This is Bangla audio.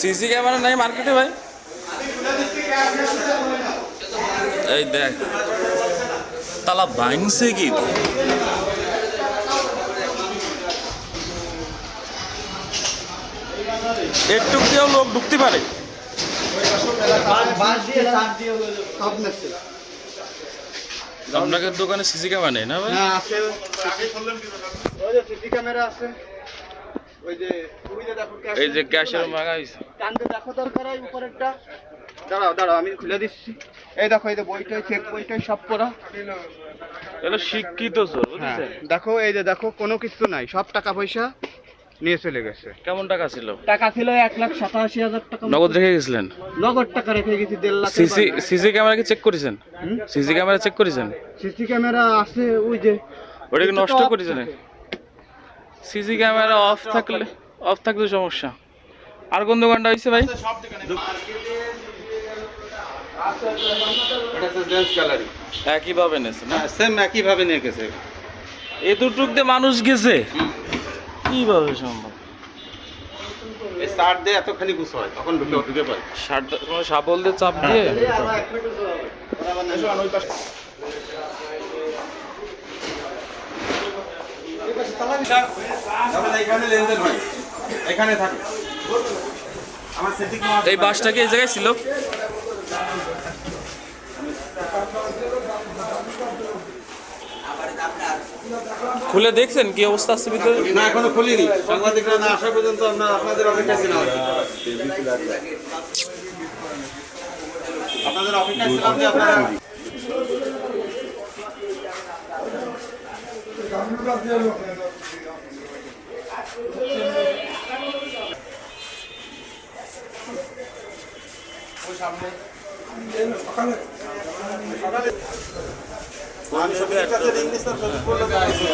সিসি ক্যামেরা নাই মার্কেটে ভাই? এই দেখ তালা ভাঙছে কি? একটু কেউ লোক ঢুকতে পারে? আপনাদের দোকানে সিসি ক্যামেরা নেই না ভাই? আছে, সিসি ক্যামেরা আছে। এই যে ক্যাশের মাগা হইছে। কান্দে দেখো দরকার হয় উপরেরটা। দাঁড়াও আমি খুলে দিচ্ছি। এই দেখো এই যে বইটাই চেক বইটাই সব করা। এটা শিক্ষিত স্যার বুঝছেন? দেখো এই যে দেখো কোনো কিছু নাই, সব টাকা পয়সা নিয়ে চলে গেছে। কেমন টাকা ছিল? টাকা ছিল 1,87,000 টাকা। নগদ রেখে গেছিলেন? নগদ টাকা রেখে গেছি 1.5 লাখ। সিসি ক্যামেরা কি চেক করেছেন? সিসি ক্যামেরা চেক করেছেন? সিসি ক্যামেরা আছে ওই যে। ওটা কি নষ্ট করেছেন? সিসি ক্যামেরা অফ থাকলে সমস্যা। আর কোন দোকানটা হইছে ভাই? একইভাবে নেছে না? সেম একইভাবে নিয়ে গেছে। এতটুক দিয়ে মানুষ গেছে কিভাবে সম্ভব? এই সার দিয়ে এতখানি গুছ হয় তখন ঢুকে পারে। শাবল দিয়ে চাপ দিয়ে এই বাসটা কি এই জায়গায় ছিল? খুলে দেখছেন কি অবস্থা আছে ভিতরে? না এখনো খুলিনি, সাংবাদিকরা না আসা পর্যন্ত আমরা আপনাদের অপেক্ষায় ছিলাম। আপনাদের অপেক্ষায় ছিলাম যে আপনারা আমি সব কাছে ইংলিশ তো সব বলতে পারছি।